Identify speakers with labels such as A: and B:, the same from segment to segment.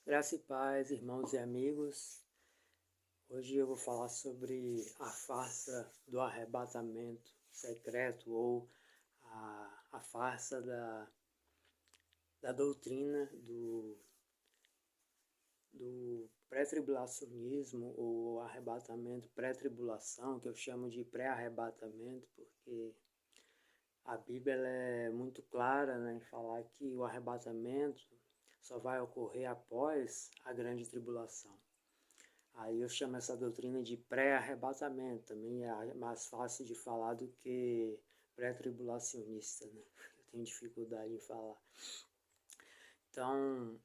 A: Graça e paz, irmãos e amigos. Hoje eu vou falar sobre a farsa do arrebatamento secreto ou a farsa da doutrina do pré-tribulacionismo ou arrebatamento pré-tribulação, que eu chamo de pré-arrebatamento, porque a Bíblia ela é muito clara, né, em falar que o arrebatamento só vai ocorrer após a grande tribulação. Aí eu chamo essa doutrina de pré-arrebatamento, também é mais fácil de falar do que pré-tribulacionista, né? Eu tenho dificuldade em falar. Então,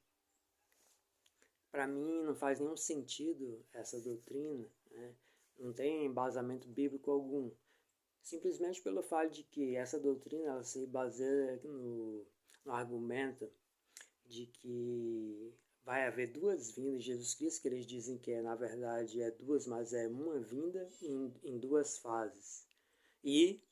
A: para mim não faz nenhum sentido essa doutrina, né? Não tem embasamento bíblico algum. Simplesmente pelo fato de que essa doutrina ela se baseia no argumento de que vai haver duas vindas de Jesus Cristo, que eles dizem que na verdade é duas, mas é uma vinda em duas fases. E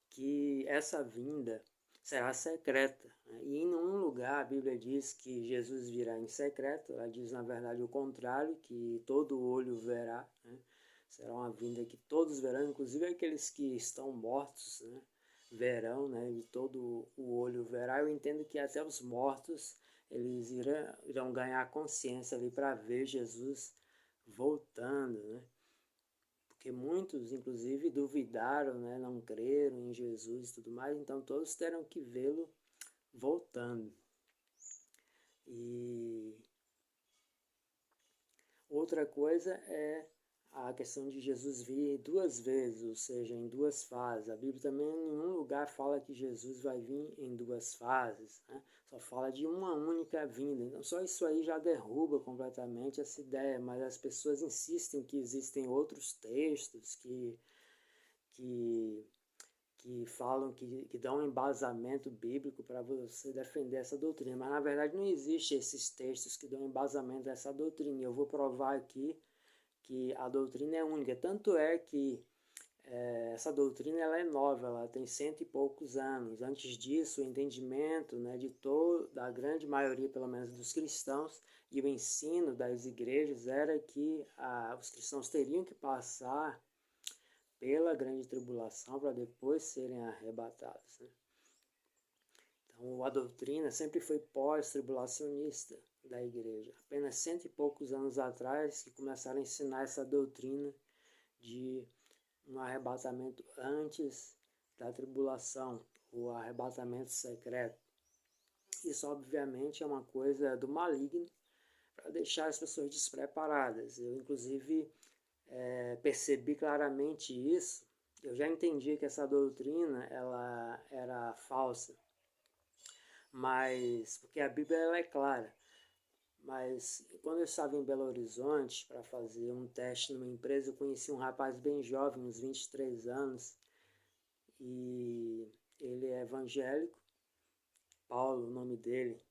A: que essa vinda será secreta. Né? E em nenhum lugar a Bíblia diz que Jesus virá em secreto, ela diz na verdade o contrário, que todo olho verá. Né? Será uma vinda que todos verão, inclusive aqueles que estão mortos, né? Verão, né? E todo o olho verá. Eu entendo que até os mortos eles irão ganhar consciência ali para ver Jesus voltando, né? Porque muitos, inclusive, duvidaram, né? Não creram em Jesus e tudo mais, então todos terão que vê-lo voltando. E outra coisa é a questão de Jesus vir duas vezes, ou seja, em duas fases. A Bíblia também em nenhum lugar fala que Jesus vai vir em duas fases, né? Só fala de uma única vinda. Então só isso aí já derruba completamente essa ideia, mas as pessoas insistem que existem outros textos que falam, que dão um embasamento bíblico para você defender essa doutrina. Mas na verdade não existe esses textos que dão embasamento a essa doutrina. E eu vou provar aqui que a doutrina é única. Tanto é que essa doutrina ela é nova, ela tem 100 e poucos anos. Antes disso, o entendimento, né, da grande maioria, pelo menos, dos cristãos e o ensino das igrejas era que os cristãos teriam que passar pela grande tribulação para depois serem arrebatados. Né? Então, a doutrina sempre foi pós-tribulacionista da igreja. Apenas 100 e poucos anos atrás que começaram a ensinar essa doutrina de um arrebatamento antes da tribulação, o arrebatamento secreto. Isso, obviamente, é uma coisa do maligno para deixar as pessoas despreparadas. Eu, inclusive, percebi claramente isso. Eu já entendi que essa doutrina ela era falsa, mas porque a Bíblia ela é clara. Mas quando eu estava em Belo Horizonte para fazer um teste numa empresa, eu conheci um rapaz bem jovem, uns 23 anos, e ele é evangélico, Paulo, o nome dele.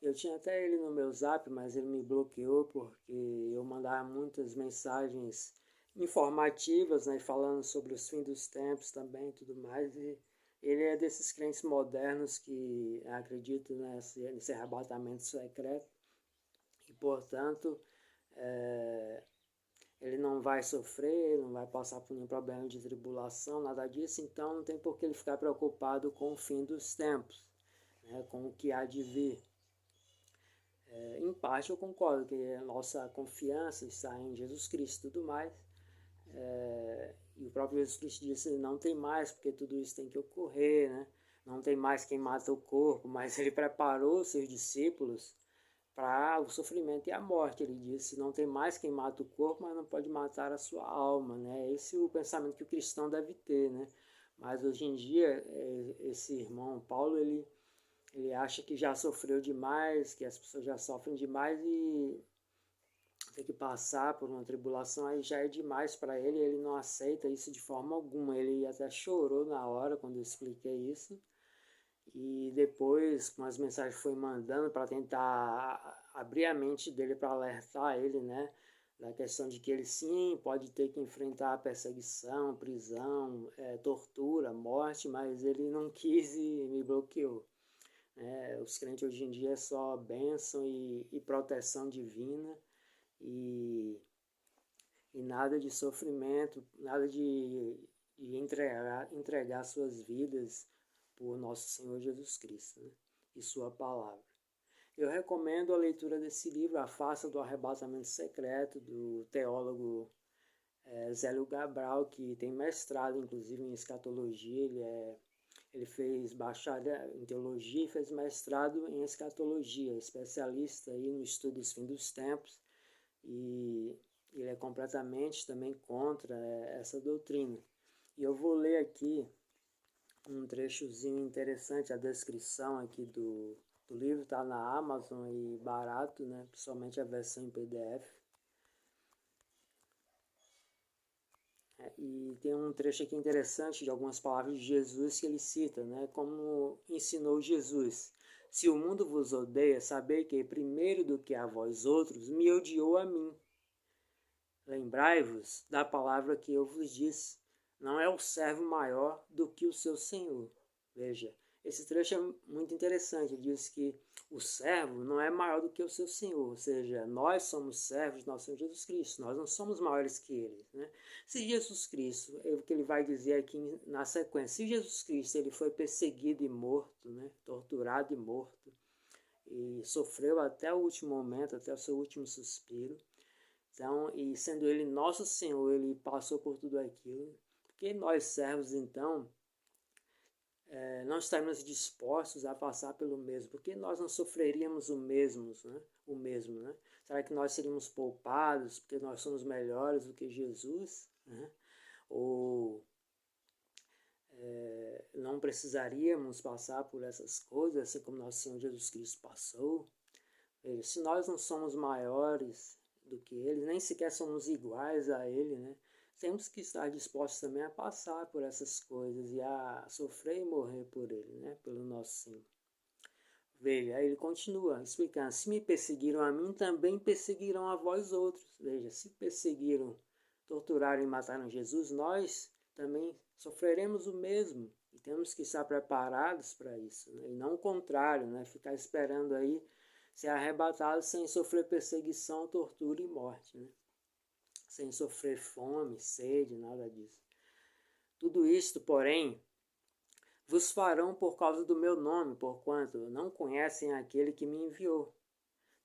A: Eu tinha até ele no meu zap, mas ele me bloqueou porque eu mandava muitas mensagens informativas, né, falando sobre os fins dos tempos também e tudo mais. E ele é desses crentes modernos que acreditam nesse arrebatamento secreto e, portanto, ele não vai sofrer, não vai passar por nenhum problema de tribulação, nada disso, então não tem por que ele ficar preocupado com o fim dos tempos, né, com o que há de vir. Em parte eu concordo que a nossa confiança está em Jesus Cristo e tudo mais, e o próprio Jesus Cristo disse, não tem mais, porque tudo isso tem que ocorrer, né? Não tem mais quem mata o corpo, mas ele preparou seus discípulos para o sofrimento e a morte. Ele disse, não tem mais quem mata o corpo, mas não pode matar a sua alma, né? Esse é o pensamento que o cristão deve ter, né? Mas hoje em dia, esse irmão Paulo, ele acha que já sofreu demais, que as pessoas já sofrem demais e ter que passar por uma tribulação aí já é demais para ele, ele não aceita isso de forma alguma. Ele até chorou na hora quando eu expliquei isso. E depois, com as mensagens que foi mandando para tentar abrir a mente dele para alertar ele, né, da questão de que ele sim pode ter que enfrentar perseguição, prisão, tortura, morte, mas ele não quis e me bloqueou. Os crentes hoje em dia é só bênção e proteção divina e nada de sofrimento, nada de entregar suas vidas por nosso Senhor Jesus Cristo, né? E sua palavra. Eu recomendo a leitura desse livro, A Farsa do Arrebatamento Secreto, do teólogo Zélio Cabral, que tem mestrado, inclusive, em escatologia. Ele fez bacharel em teologia e fez mestrado em escatologia, especialista aí no estudo dos fins dos tempos, e ele é completamente também contra essa doutrina. E eu vou ler aqui um trechozinho interessante, a descrição aqui do livro está na Amazon e barato, né? Principalmente a versão em PDF. E tem um trecho aqui interessante de algumas palavras de Jesus que ele cita, né? Como ensinou Jesus: se o mundo vos odeia, sabei que primeiro do que a vós outros me odiou a mim. Lembrai-vos da palavra que eu vos disse: não é o servo maior do que o seu senhor. Veja, esse trecho é muito interessante. Ele diz que o servo não é maior do que o seu senhor, ou seja, nós somos servos de nosso Senhor Jesus Cristo, nós não somos maiores que ele, né? Se Jesus Cristo, é o que ele vai dizer aqui na sequência, se Jesus Cristo ele foi perseguido e morto, né? Torturado e morto, e sofreu até o último momento, até o seu último suspiro, então, e sendo ele nosso Senhor, ele passou por tudo aquilo, porque nós servos, então, não estaremos dispostos a passar pelo mesmo, porque nós não sofreríamos o mesmo, né? Será que nós seríamos poupados porque nós somos melhores do que Jesus, né? Ou não precisaríamos passar por essas coisas, assim como nosso Senhor Jesus Cristo passou? Se nós não somos maiores do que ele, nem sequer somos iguais a ele, né? Temos que estar dispostos também a passar por essas coisas e a sofrer e morrer por ele, né? Pelo nosso Senhor. Veja, aí ele continua explicando: se me perseguiram a mim, também perseguirão a vós outros. Veja, se perseguiram, torturaram e mataram Jesus, nós também sofreremos o mesmo. E temos que estar preparados para isso, né? E não o contrário, né? Ficar esperando aí ser arrebatado sem sofrer perseguição, tortura e morte, né? Sem sofrer fome, sede, nada disso. Tudo isto, porém, vos farão por causa do meu nome, porquanto não conhecem aquele que me enviou.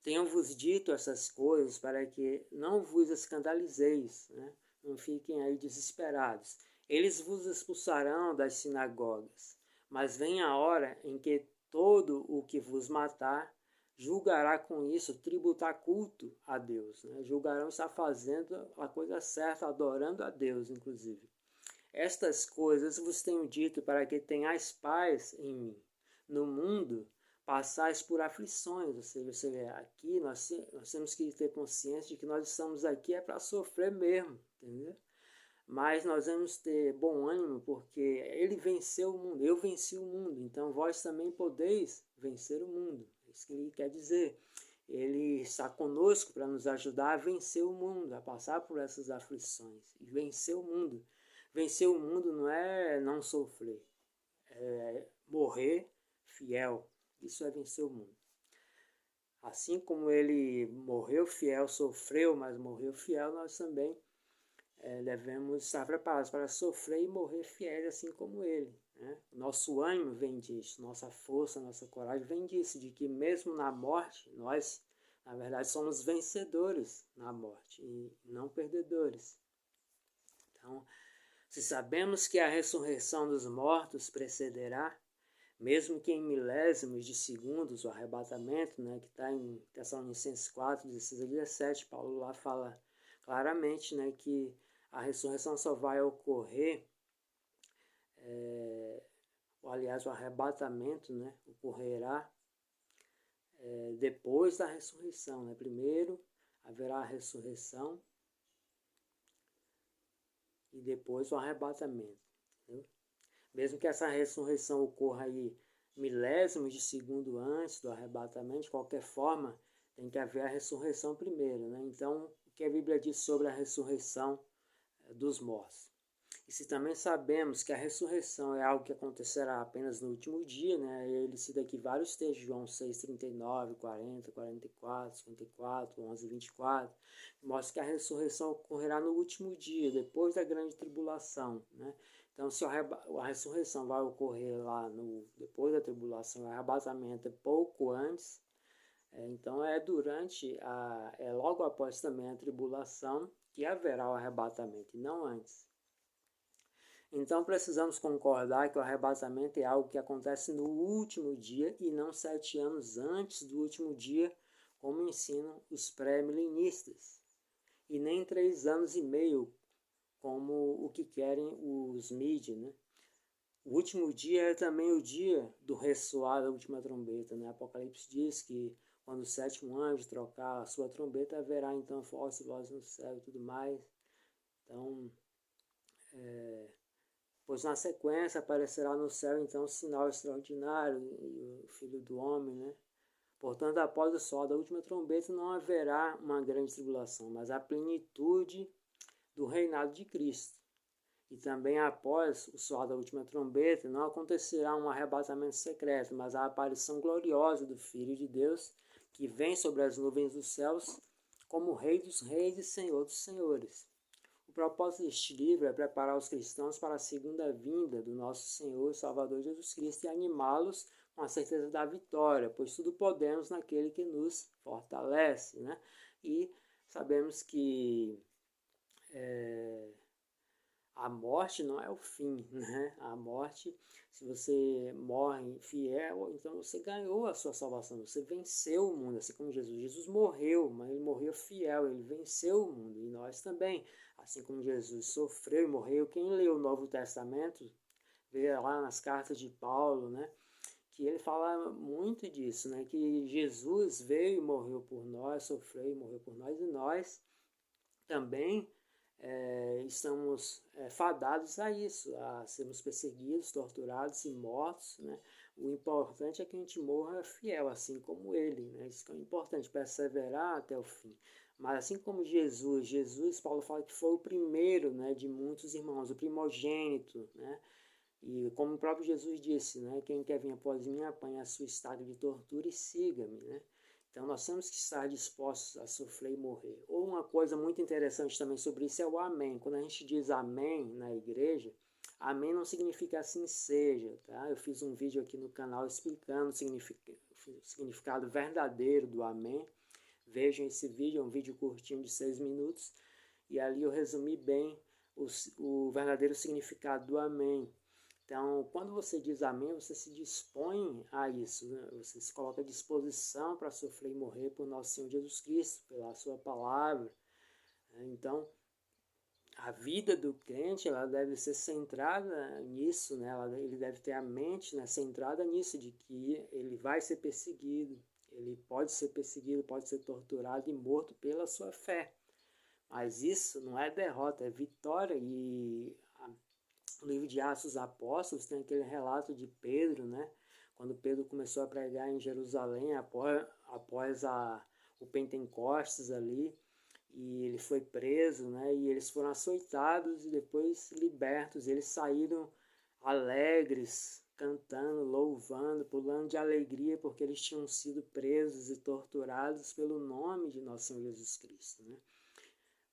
A: Tenho-vos dito essas coisas para que não vos escandalizeis, né? Não fiquem aí desesperados. Eles vos expulsarão das sinagogas, mas vem a hora em que todo o que vos matar julgará com isso tributar culto a Deus, né? Julgarão estar fazendo a coisa certa, adorando a Deus, inclusive. Estas coisas vos tenho dito para que tenhais paz em mim. No mundo passais por aflições, ou seja, você vê, aqui nós temos que ter consciência de que nós estamos aqui para sofrer mesmo, entendeu? Mas nós vamos ter bom ânimo porque ele venceu o mundo, eu venci o mundo, então vós também podeis vencer o mundo. É isso que ele quer dizer. Ele está conosco para nos ajudar a vencer o mundo, a passar por essas aflições e vencer o mundo. Vencer o mundo não é não sofrer, é morrer fiel. Isso é vencer o mundo. Assim como ele morreu fiel, sofreu, mas morreu fiel, nós também devemos estar preparados para sofrer e morrer fiéis assim como ele, né? Nosso ânimo vem disso, nossa força, nossa coragem vem disso, de que mesmo na morte, nós, na verdade, somos vencedores na morte e não perdedores. Então, se sabemos que a ressurreição dos mortos precederá, mesmo que em milésimos de segundos, o arrebatamento, né, que está em Tessalonicenses 4, 16 a 17, Paulo lá fala claramente, né, que a ressurreição só vai ocorrer, aliás, o arrebatamento, né, ocorrerá depois da ressurreição, né? Primeiro haverá a ressurreição e depois o arrebatamento, entendeu? Mesmo que essa ressurreição ocorra aí milésimos de segundo antes do arrebatamento, de qualquer forma, tem que haver a ressurreição primeiro, né? Então, o que a Bíblia diz sobre a ressurreição dos mortos? E se também sabemos que a ressurreição é algo que acontecerá apenas no último dia, né? Ele cita aqui vários textos, João 6, 39, 40, 44, 54, 11, 24, mostra que a ressurreição ocorrerá no último dia, depois da grande tribulação, né? Então, se a ressurreição vai ocorrer lá depois da tribulação, o arrebatamento é pouco antes, então é logo após também a tribulação que haverá o arrebatamento, e não antes. Então precisamos concordar que o arrebatamento é algo que acontece no último dia e não 7 anos antes do último dia, como ensinam os pré-milenistas, e nem 3 anos e meio, como o que querem os mídias, né? O último dia é também o dia do ressoar da última trombeta, né? Apocalipse diz que quando o sétimo anjo trocar a sua trombeta, haverá então forte voz no céu e tudo mais. Então, pois na sequência aparecerá no céu então um sinal extraordinário, e o Filho do Homem, né? Portanto, após o sol da última trombeta não haverá uma grande tribulação, mas a plenitude do reinado de Cristo. E também após o soar da última trombeta não acontecerá um arrebatamento secreto, mas a aparição gloriosa do Filho de Deus, que vem sobre as nuvens dos céus como Rei dos Reis e Senhor dos Senhores. O propósito deste livro é preparar os cristãos para a segunda vinda do nosso Senhor e Salvador Jesus Cristo e animá-los com a certeza da vitória, pois tudo podemos naquele que nos fortalece, né? E sabemos que a morte não é o fim, né? A morte, se você morre fiel, então você ganhou a sua salvação, você venceu o mundo, assim como Jesus. Jesus morreu, mas ele morreu fiel, ele venceu o mundo, e nós também. Assim como Jesus sofreu e morreu, quem lê o Novo Testamento, vê lá nas cartas de Paulo, né? Que ele fala muito disso, né? Que Jesus veio e morreu por nós, sofreu e morreu por nós, e nós também estamos fadados a isso, a sermos perseguidos, torturados e mortos, né? O importante é que a gente morra fiel, assim como ele, né? Isso que é importante, perseverar até o fim. Mas assim como Jesus, Paulo fala que foi o primeiro, né, de muitos irmãos, o primogênito, né? E como o próprio Jesus disse, né, quem quer vir após mim, apanhe a sua estaca de tortura e siga-me, né? Então nós temos que estar dispostos a sofrer e morrer. Ou uma coisa muito interessante também sobre isso é o amém. Quando a gente diz amém na igreja, amém não significa assim seja, tá? Eu fiz um vídeo aqui no canal explicando o significado verdadeiro do amém. Vejam esse vídeo, é um vídeo curtinho de 6 minutos, e ali eu resumi bem o verdadeiro significado do amém. Então, quando você diz amém, você se dispõe a isso, né? Você se coloca à disposição para sofrer e morrer por nosso Senhor Jesus Cristo, pela sua palavra. Então, a vida do crente ela deve ser centrada nisso, né? Ele deve ter a mente, né, centrada nisso, de que ele vai ser perseguido, ele pode ser perseguido, pode ser torturado e morto pela sua fé. Mas isso não é derrota, é vitória. E no livro de Atos dos Apóstolos tem aquele relato de Pedro, né? Quando Pedro começou a pregar em Jerusalém após o Pentecostes ali, e ele foi preso, né? E eles foram açoitados e depois libertos. Eles saíram alegres, cantando, louvando, pulando de alegria, porque eles tinham sido presos e torturados pelo nome de nosso Senhor Jesus Cristo, né?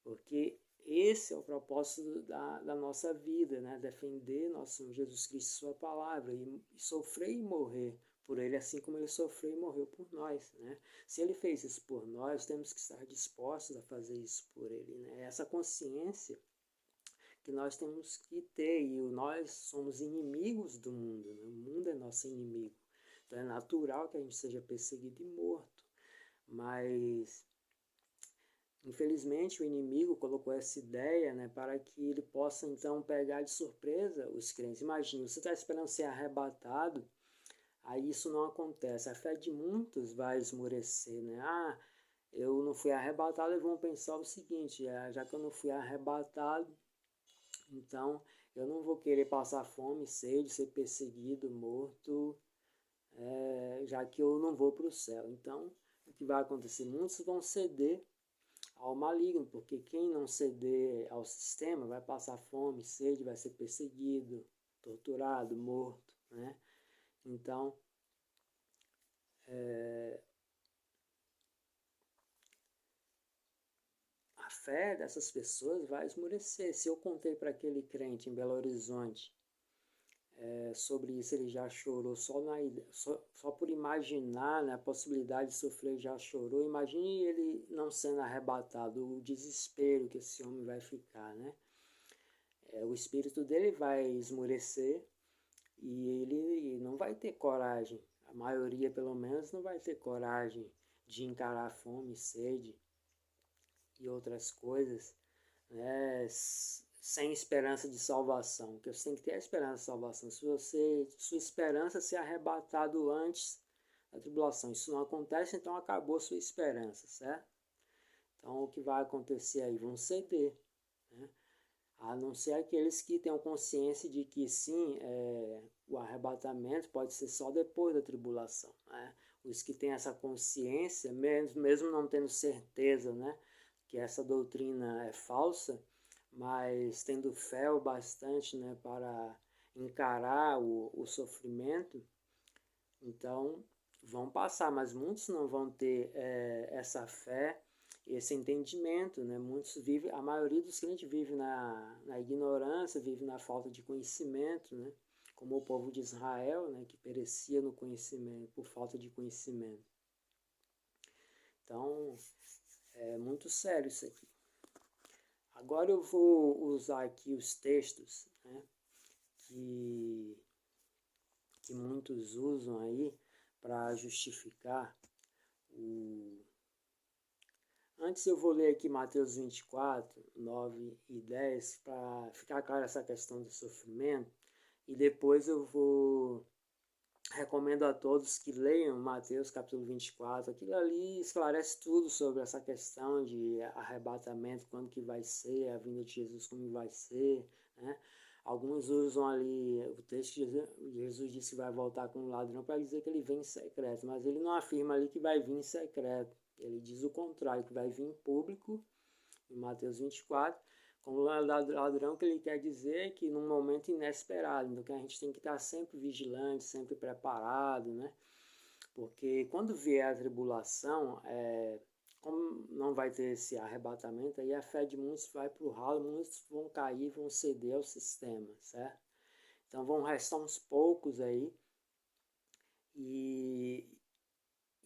A: Porque esse é o propósito da nossa vida, né? Defender nosso Senhor Jesus Cristo e sua palavra, e sofrer e morrer por ele, assim como ele sofreu e morreu por nós, né? Se ele fez isso por nós, temos que estar dispostos a fazer isso por ele, né? Essa consciência que nós temos que ter, e nós somos inimigos do mundo, né? O mundo é nosso inimigo, então é natural que a gente seja perseguido e morto, mas infelizmente, o inimigo colocou essa ideia, né, para que ele possa, então, pegar de surpresa os crentes. Imagina, você está esperando ser arrebatado, aí isso não acontece. A fé de muitos vai esmorecer, né? Ah, eu não fui arrebatado, e vão pensar o seguinte, já que eu não fui arrebatado, então eu não vou querer passar fome, sede, ser perseguido, morto, já que eu não vou para o céu. Então, o que vai acontecer? Muitos vão ceder ao maligno, porque quem não ceder ao sistema vai passar fome, sede, vai ser perseguido, torturado, morto, né? Então, a fé dessas pessoas vai esmorecer. Se eu contei para aquele crente em Belo Horizonte sobre isso, ele já chorou só por imaginar, né, a possibilidade de sofrer, já chorou. Imagine ele não sendo arrebatado, o desespero que esse homem vai ficar, né? O espírito dele vai esmorecer e ele não vai ter coragem, a maioria pelo menos não vai ter coragem de encarar fome, sede e outras coisas, né, sem esperança de salvação, porque você tem que ter a esperança de salvação. Se sua esperança ser arrebatado antes da tribulação, isso não acontece, então acabou sua esperança, certo? Então o que vai acontecer aí? Vão ceder, né? A não ser aqueles que tenham consciência de que sim, o arrebatamento pode ser só depois da tribulação, né? Os que têm essa consciência, mesmo não tendo certeza, né, que essa doutrina é falsa, mas tendo fé o bastante, né, para encarar o sofrimento, então vão passar, mas muitos não vão ter essa fé, esse entendimento, né? Muitos vivem, a maioria dos crentes vive na ignorância, vive na falta de conhecimento, né? Como o povo de Israel, né, que perecia no conhecimento, por falta de conhecimento. Então, é muito sério isso aqui. Agora eu vou usar aqui os textos, né, que muitos usam aí para justificar o... Antes eu vou ler aqui Mateus 24, 9 e 10, para ficar clara essa questão do sofrimento, e depois eu vou... Recomendo a todos que leiam Mateus capítulo 24. Aquilo ali esclarece tudo sobre essa questão de arrebatamento, quando que vai ser, a vinda de Jesus, como vai ser, né? Alguns usam ali o texto que Jesus disse que vai voltar como ladrão para dizer que ele vem em secreto, mas ele não afirma ali que vai vir em secreto. Ele diz o contrário, que vai vir em público, em Mateus 24, como ladrão, que ele quer dizer que num momento inesperado, então que a gente tem que estar sempre vigilante, sempre preparado, né? Porque quando vier a tribulação, como não vai ter esse arrebatamento, aí a fé de muitos vai para o ralo, muitos vão cair, vão ceder ao sistema, certo? Então vão restar uns poucos aí, e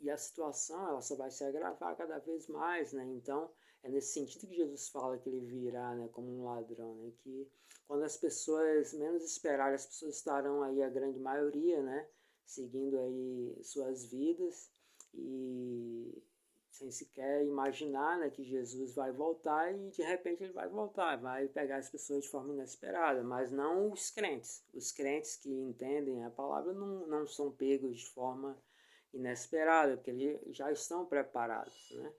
A: a situação ela só vai se agravar cada vez mais, né? Então é nesse sentido que Jesus fala que ele virá, né, como um ladrão, né? Que quando as pessoas menos esperarem, as pessoas estarão aí, a grande maioria, né, seguindo aí suas vidas e sem sequer imaginar, né, que Jesus vai voltar, e de repente ele vai voltar, vai pegar as pessoas de forma inesperada, mas não os crentes. Os crentes que entendem a palavra não são pegos de forma inesperada, porque eles já estão preparados, né?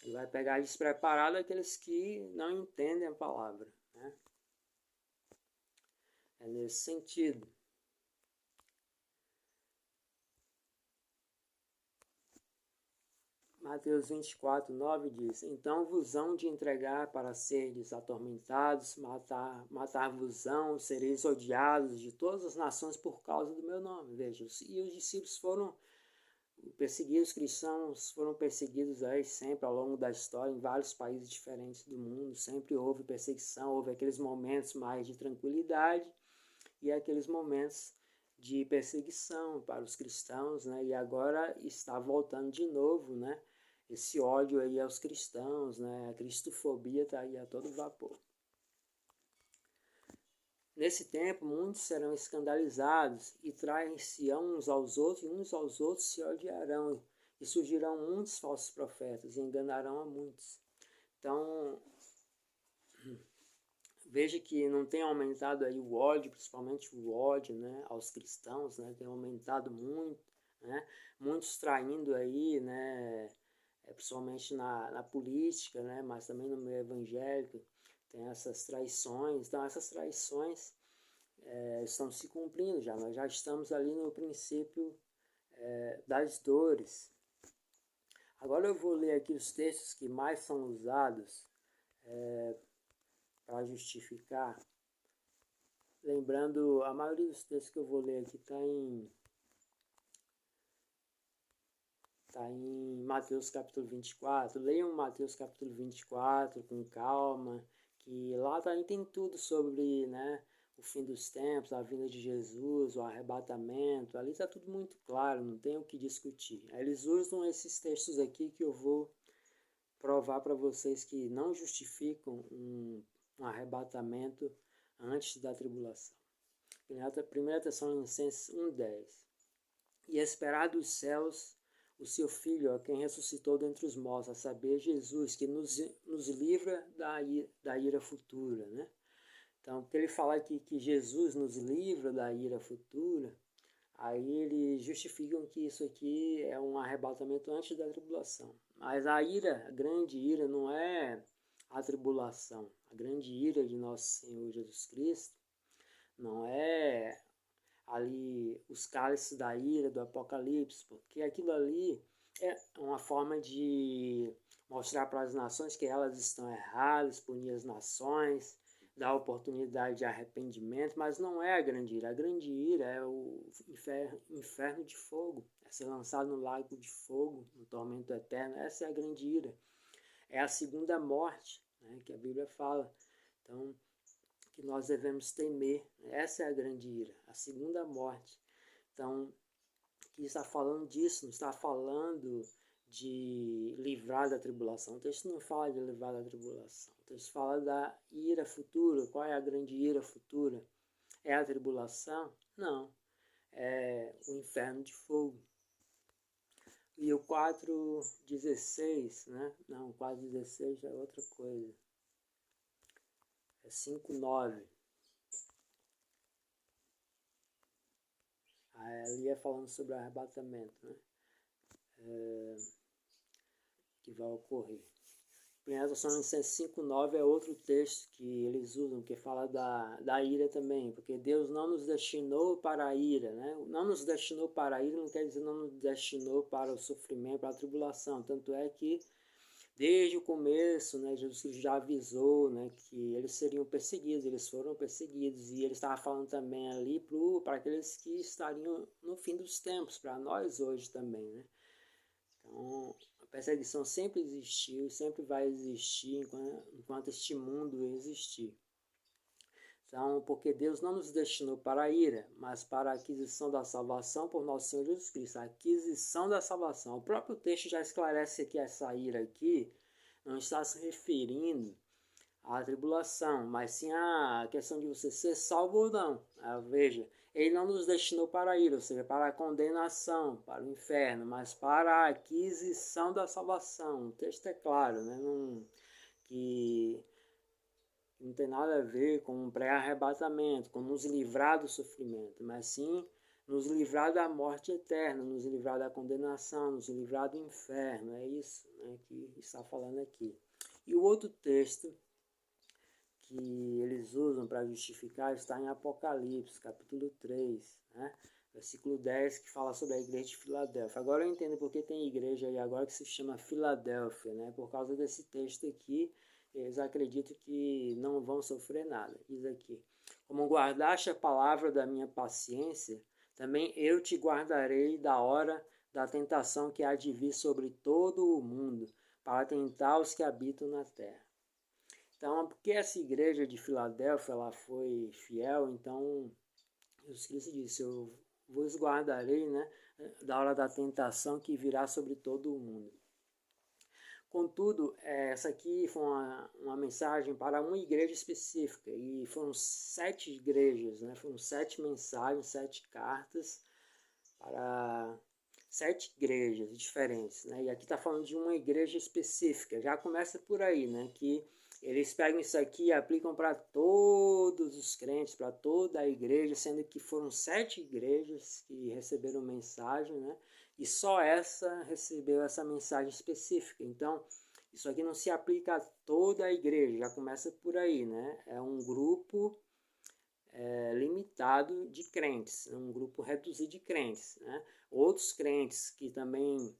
A: Ele vai pegar despreparado aqueles que não entendem a palavra, né? É nesse sentido. Mateus 24, 9 diz: Então vos hão de entregar para serdes atormentados, matar-vos-ão, sereis odiados de todas as nações por causa do meu nome. Veja, e os discípulos foram perseguidos, os cristãos foram perseguidos aí sempre ao longo da história, em vários países diferentes do mundo. Sempre houve perseguição, houve aqueles momentos mais de tranquilidade e aqueles momentos de perseguição para os cristãos, né? E agora está voltando de novo, né? Esse ódio aí aos cristãos, né? A cristofobia está aí a todo vapor. Nesse tempo, muitos serão escandalizados e traem-se uns aos outros, e uns aos outros se odiarão, e surgirão muitos falsos profetas e enganarão a muitos. Então, veja que não tem aumentado aí o ódio, principalmente o ódio, né, aos cristãos, né, tem aumentado muito, né, muitos traindo aí, né, principalmente na política, né, mas também no meio evangélico, tem essas traições. Então essas traições estão se cumprindo já, nós já estamos ali no princípio das dores. Agora eu vou ler aqui os textos que mais são usados para justificar. Lembrando, a maioria dos textos que eu vou ler aqui está em Mateus capítulo 24. Leiam Mateus capítulo 24 com calma, que lá também tem tudo sobre, né, o fim dos tempos, a vinda de Jesus, o arrebatamento. Ali está tudo muito claro, não tem o que discutir. Aí eles usam esses textos aqui que eu vou provar para vocês que não justificam um arrebatamento antes da tribulação. 1 Tessalonicenses 1,10. E esperar dos céus o seu Filho, a quem ressuscitou dentre os mortos, a saber, Jesus, que nos livra da ira futura, né? Então, porque ele fala aqui que Jesus nos livra da ira futura, aí eles justificam que isso aqui é um arrebatamento antes da tribulação. Mas a ira, a grande ira, não é a tribulação. A grande ira de nosso Senhor Jesus Cristo não é ali os cálices da ira do Apocalipse, porque aquilo ali é uma forma de mostrar para as nações que elas estão erradas, punir as nações, dar oportunidade de arrependimento, mas não é a grande ira. A grande ira é o inferno de fogo, é ser lançado no lago de fogo, no tormento eterno. Essa é a grande ira. É a segunda morte, né, que a Bíblia fala. Então, que nós devemos temer. Essa é a grande ira, a segunda morte. Então, que está falando disso, não está falando de livrar da tribulação. O texto não fala de livrar da tribulação. O texto fala da ira futura. Qual é a grande ira futura? É a tribulação? Não. É o inferno de fogo. E o 4,16, né? Não, o 4,16 é outra coisa. É 5,9. Ali é falando sobre o arrebatamento, né? Que vai ocorrer. 1 Tessalonicenses 5,9 é outro texto que eles usam, que fala da ira também, porque Deus não nos destinou para a ira, né? Não nos destinou para a ira não quer dizer não nos destinou para o sofrimento, para a tribulação. Tanto é que desde o começo, né, Jesus já avisou, né, que eles seriam perseguidos, eles foram perseguidos, e ele estava falando também ali para aqueles que estariam no fim dos tempos, para nós hoje também, né? Então, a perseguição sempre existiu, sempre vai existir enquanto este mundo existir. Então, porque Deus não nos destinou para a ira, mas para a aquisição da salvação por nosso Senhor Jesus Cristo. A aquisição da salvação. O próprio texto já esclarece que essa ira aqui não está se referindo à tribulação, mas sim à questão de você ser salvo ou não. Veja, ele não nos destinou para a ira, ou seja, para a condenação, para o inferno, mas para a aquisição da salvação. O texto é claro, né? Que não tem nada a ver com um pré-arrebatamento, com nos livrar do sofrimento, mas sim nos livrar da morte eterna, nos livrar da condenação, nos livrar do inferno. É isso, né, que está falando aqui. E o outro texto que eles usam para justificar está em Apocalipse, capítulo 3, né? Versículo 10, que fala sobre a igreja de Filadélfia. Agora eu entendo porque tem igreja aí agora que se chama Filadélfia, né? Por causa desse texto aqui, eles acreditam que não vão sofrer nada. Diz aqui: como guardaste a palavra da minha paciência, também eu te guardarei da hora da tentação que há de vir sobre todo o mundo, para tentar os que habitam na terra. Então, porque essa igreja de Filadélfia ela foi fiel, então Jesus Cristo disse: eu vos guardarei, né, da hora da tentação que virá sobre todo o mundo. Contudo, essa aqui foi uma mensagem para uma igreja específica, e foram 7 igrejas, né? Foram 7 mensagens, 7 cartas para 7 igrejas diferentes, né? E aqui está falando de uma igreja específica, já começa por aí, né? Que eles pegam isso aqui e aplicam para todos os crentes, para toda a igreja, sendo que foram 7 igrejas que receberam mensagem, né? E só essa recebeu essa mensagem específica. Então, isso aqui não se aplica a toda a igreja, já começa por aí, né? É um grupo limitado de crentes, um grupo reduzido de crentes, né? Outros crentes que também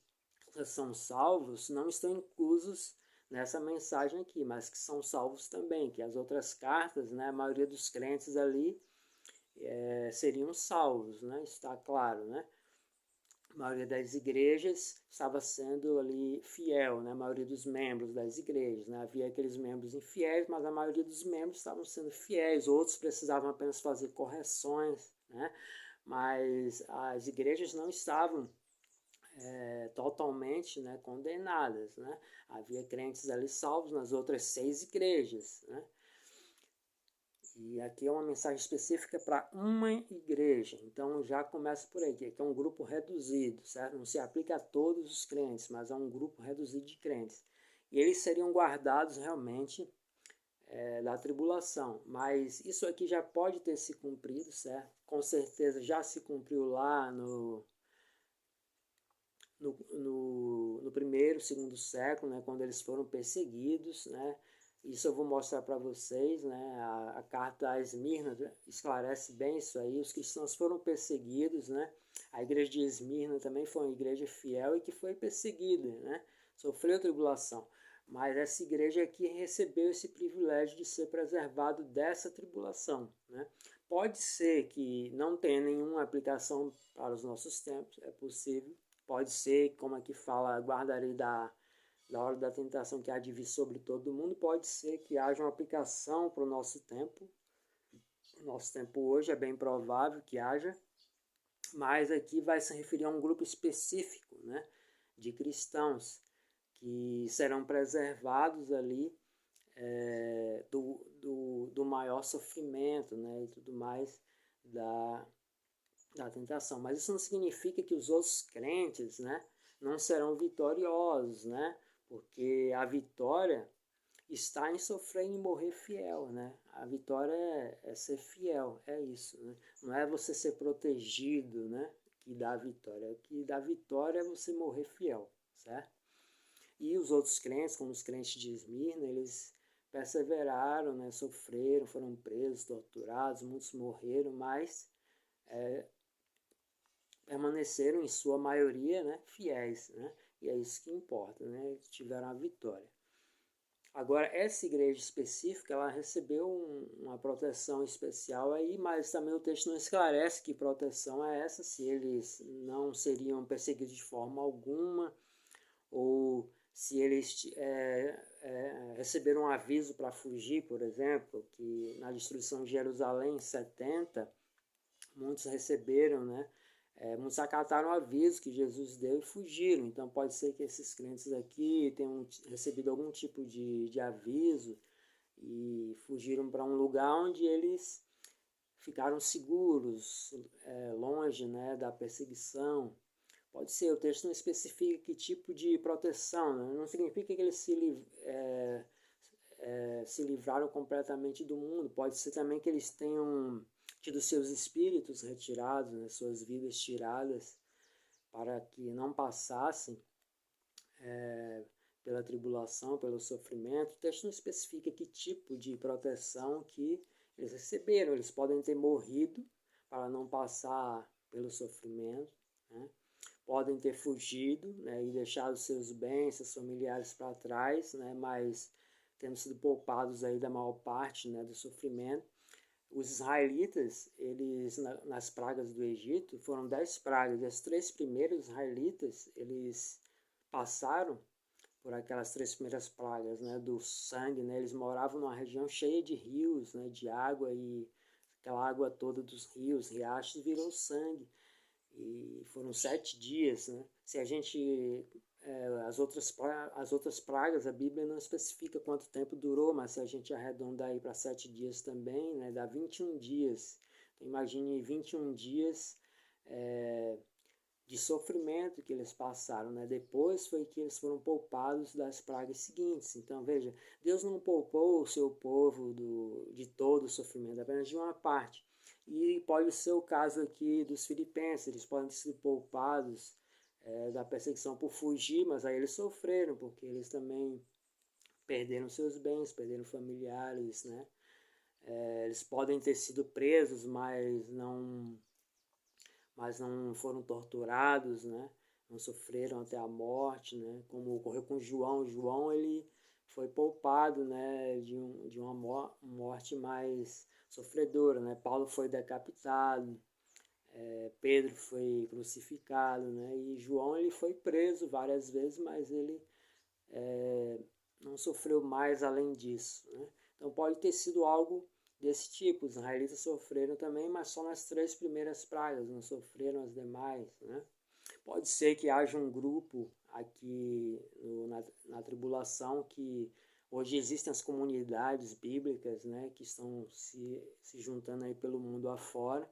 A: são salvos não estão inclusos nessa mensagem aqui, mas que são salvos também, que as outras cartas, né, a maioria dos crentes ali seriam salvos, né, está claro, né? A maioria das igrejas estava sendo ali fiel, né? A maioria dos membros das igrejas, né? Havia aqueles membros infiéis, mas a maioria dos membros estavam sendo fiéis, outros precisavam apenas fazer correções, né? Mas as igrejas não estavam totalmente, né, condenadas, né? Havia crentes ali salvos nas outras 6 igrejas, né? E aqui é uma mensagem específica para uma igreja, então já começa por aí, que é um grupo reduzido, certo? Não se aplica a todos os crentes, mas a um grupo reduzido de crentes. E eles seriam guardados realmente da tribulação, mas isso aqui já pode ter se cumprido, certo? Com certeza já se cumpriu lá no primeiro, segundo século, né, quando eles foram perseguidos, né? Isso eu vou mostrar para vocês, né? A carta a Esmirna esclarece bem isso aí. Os cristãos foram perseguidos, né? A igreja de Esmirna também foi uma igreja fiel e que foi perseguida, né? Sofreu tribulação. Mas essa igreja aqui recebeu esse privilégio de ser preservado dessa tribulação, né? Pode ser que não tenha nenhuma aplicação para os nossos tempos, é possível. Pode ser, como aqui fala, guardarei da hora da tentação que há de vir sobre todo mundo. Pode ser que haja uma aplicação para o nosso tempo. O nosso tempo hoje é bem provável que haja, mas aqui vai se referir a um grupo específico, né, de cristãos que serão preservados ali do maior sofrimento, né, e tudo mais da tentação. Mas isso não significa que os outros crentes, né, não serão vitoriosos, né, porque a vitória está em sofrer e morrer fiel, né? A vitória é ser fiel, é isso, né? Não é você ser protegido, né, que dá a vitória. O que dá a vitória é você morrer fiel, certo? E os outros crentes, como os crentes de Esmirna, eles perseveraram, né, sofreram, foram presos, torturados, muitos morreram, mas permaneceram em sua maioria, né, fiéis, né? E é isso que importa, né? Eles tiveram a vitória. Agora, essa igreja específica, ela recebeu uma proteção especial aí, mas também o texto não esclarece que proteção é essa, se eles não seriam perseguidos de forma alguma, ou se eles receberam um aviso para fugir, por exemplo, que na destruição de Jerusalém em 70, muitos receberam, né? Muitos acataram o aviso que Jesus deu e fugiram. Então pode ser que esses crentes aqui tenham recebido algum tipo de aviso e fugiram para um lugar onde eles ficaram seguros, longe, né, da perseguição. Pode ser, o texto não especifica que tipo de proteção, né? Não significa que eles se livraram completamente do mundo. Pode ser também que eles tenham tido seus espíritos retirados, né, suas vidas tiradas, para que não passassem pela tribulação, pelo sofrimento. O texto não especifica que tipo de proteção que eles receberam. Eles podem ter morrido para não passar pelo sofrimento, né? Podem ter fugido, né, e deixado seus bens, seus familiares para trás, né, mas tendo sido poupados aí da maior parte, né, do sofrimento. Os israelitas, eles nas pragas do Egito, foram 10 pragas. E as 3 primeiras israelitas, eles passaram por aquelas 3 primeiras pragas, né, do sangue, né? Eles moravam numa região cheia de rios, né, de água, e aquela água toda dos rios, riachos, virou sangue. E foram 7 dias, né? Se a gente as outras pragas, a Bíblia não especifica quanto tempo durou, mas se a gente arredondar aí para 7 dias também, né, dá 21 dias. Então, imagine 21 dias de sofrimento que eles passaram, né? Depois foi que eles foram poupados das pragas seguintes. Então, veja, Deus não poupou o seu povo de todo o sofrimento, apenas de uma parte. E pode ser o caso aqui dos filipenses, eles podem ter sido poupados da perseguição por fugir, mas aí eles sofreram, porque eles também perderam seus bens, perderam familiares, né? Eles podem ter sido presos, mas não foram torturados, né? não sofreram até a morte, né? Como ocorreu com João. João, ele foi poupado, né, de uma morte mais sofredora, né? Paulo foi decapitado, Pedro foi crucificado, né? E João, ele foi preso várias vezes, mas ele não sofreu mais além disso, né? Então pode ter sido algo desse tipo. Os israelitas sofreram também, mas só nas 3 primeiras pragas, não sofreram as demais, né? Pode ser que haja um grupo aqui na tribulação que hoje existem as comunidades bíblicas, né, que estão se juntando aí pelo mundo afora,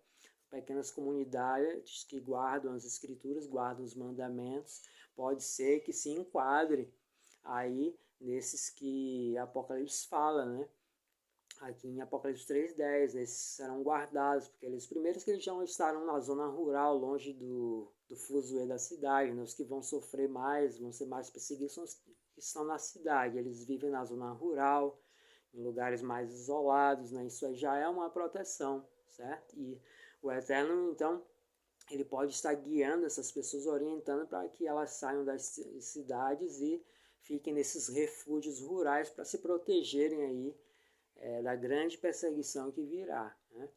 A: pequenas comunidades que guardam as escrituras, guardam os mandamentos. Pode ser que se enquadre aí nesses que Apocalipse fala, né? Aqui em Apocalipse 3:10, esses serão guardados, porque eles primeiros que eles já estarão na zona rural, longe do fuzuê da cidade, né? Os que vão sofrer mais, vão ser mais perseguidos são os que estão na cidade. Eles vivem na zona rural, em lugares mais isolados, né? Isso aí já é uma proteção, certo? E o Eterno, então, ele pode estar guiando essas pessoas, orientando para que elas saiam das cidades e fiquem nesses refúgios rurais para se protegerem aí da grande perseguição que virá, né?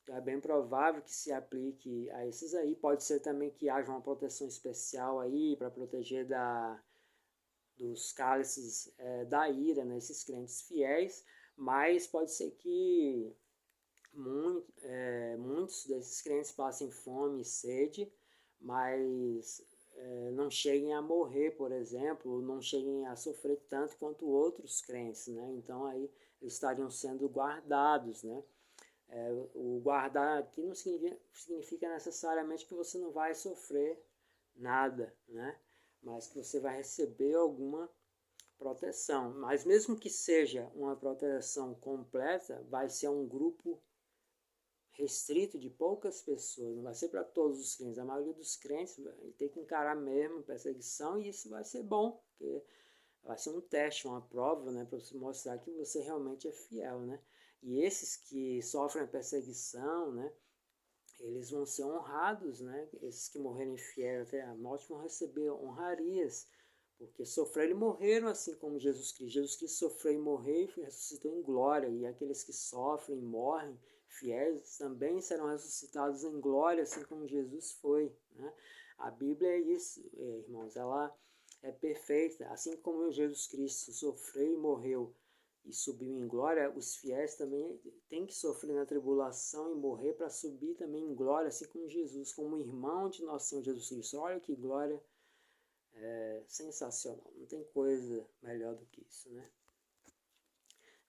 A: Então é bem provável que se aplique a esses aí. Pode ser também que haja uma proteção especial aí para proteger dos cálices da ira, né, esses crentes fiéis, mas pode ser que muitos desses crentes passem fome e sede, mas não cheguem a morrer, por exemplo, não cheguem a sofrer tanto quanto outros crentes, né? Então aí eles estariam sendo guardados, né? O guardar aqui não significa necessariamente que você não vai sofrer nada, né? Mas que você vai receber alguma proteção. Mas mesmo que seja uma proteção completa, vai ser um grupo restrito de poucas pessoas, não vai ser para todos os crentes. A maioria dos crentes vai ter que encarar mesmo perseguição, e isso vai ser bom, porque vai ser um teste, uma prova, né, para você mostrar que você realmente é fiel, né? E esses que sofrem a perseguição, né, eles vão ser honrados, né? Esses que morrerem fiéis até a morte vão receber honrarias, porque sofreram e morreram assim como Jesus Cristo. Jesus Cristo sofreu e morreu e ressuscitou em glória, e aqueles que sofrem e morrem fiéis também serão ressuscitados em glória, assim como Jesus foi, né? A Bíblia é isso, irmãos, ela é perfeita. Assim como Jesus Cristo sofreu e morreu e subiu em glória, os fiéis também têm que sofrer na tribulação e morrer para subir também em glória, assim como Jesus, como irmão de nosso Senhor Jesus Cristo. Olha que glória sensacional, não tem coisa melhor do que isso, né?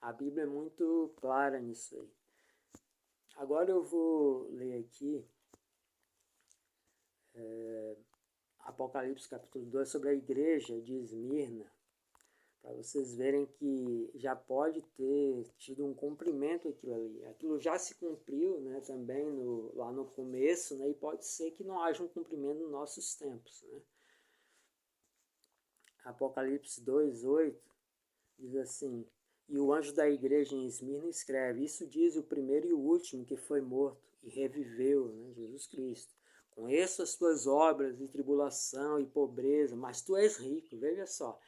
A: A Bíblia é muito clara nisso aí. Agora eu vou ler aqui Apocalipse capítulo 2 sobre a igreja de Esmirna, para vocês verem que já pode ter tido um cumprimento aquilo ali. Aquilo já se cumpriu, né, também lá no começo, né, e pode ser que não haja um cumprimento nos nossos tempos, né? Apocalipse 2:8 diz assim: e o anjo da igreja em Esmirna escreve: isso diz o primeiro e o último que foi morto e reviveu, né, Jesus Cristo. Conheço as tuas obras e tribulação e pobreza, mas tu és rico. Veja só,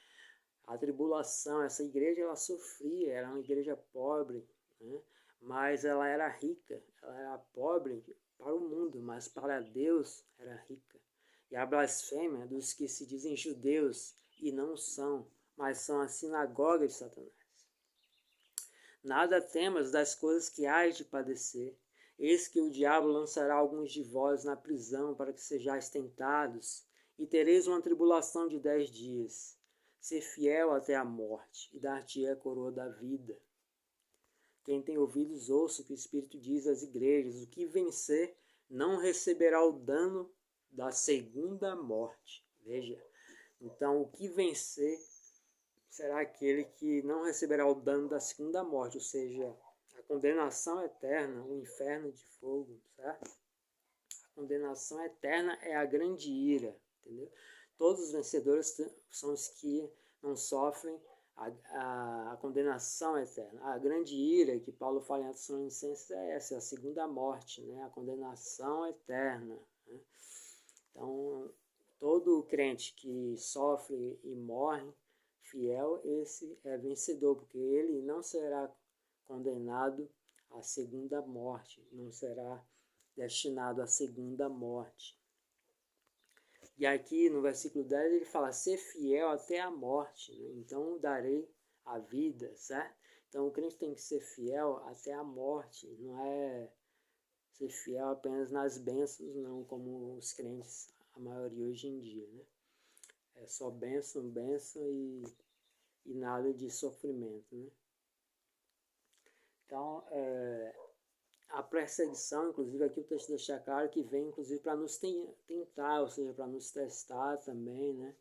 A: a tribulação, essa igreja ela sofria, era uma igreja pobre, né? Mas ela era rica, ela era pobre para o mundo, mas para Deus era rica. E a blasfêmia dos que se dizem judeus e não são, mas são a sinagoga de Satanás. Nada temas das coisas que hás de padecer. Eis que o diabo lançará alguns de vós na prisão para que sejais tentados, e tereis uma tribulação de 10 dias. Ser fiel até a morte, e dar-te a coroa da vida. Quem tem ouvidos, ouça o que o Espírito diz às igrejas: o que vencer não receberá o dano da segunda morte. Veja, então o que vencer será aquele que não receberá o dano da segunda morte, ou seja, a condenação eterna, o inferno de fogo, certo? A condenação eterna é a grande ira, entendeu? Todos os vencedores são os que não sofrem a condenação eterna. A grande ira que Paulo fala em Atos Tessalonicenses é essa, é a segunda morte, né? A condenação eterna, né? Então, todo crente que sofre e morre fiel, esse é vencedor, porque ele não será condenado à segunda morte, não será destinado à segunda morte. E aqui no versículo 10 ele fala, ser fiel até a morte, né? Então darei a vida, certo? Então o crente tem que ser fiel até a morte, não é ser fiel apenas nas bênçãos, não, como os crentes, a maioria hoje em dia, né? É só bênção, bênção e nada de sofrimento, né? Então, a perseguição, inclusive aqui o texto deixa claro que vem inclusive para nos tentar, ou seja, para nos testar também, né?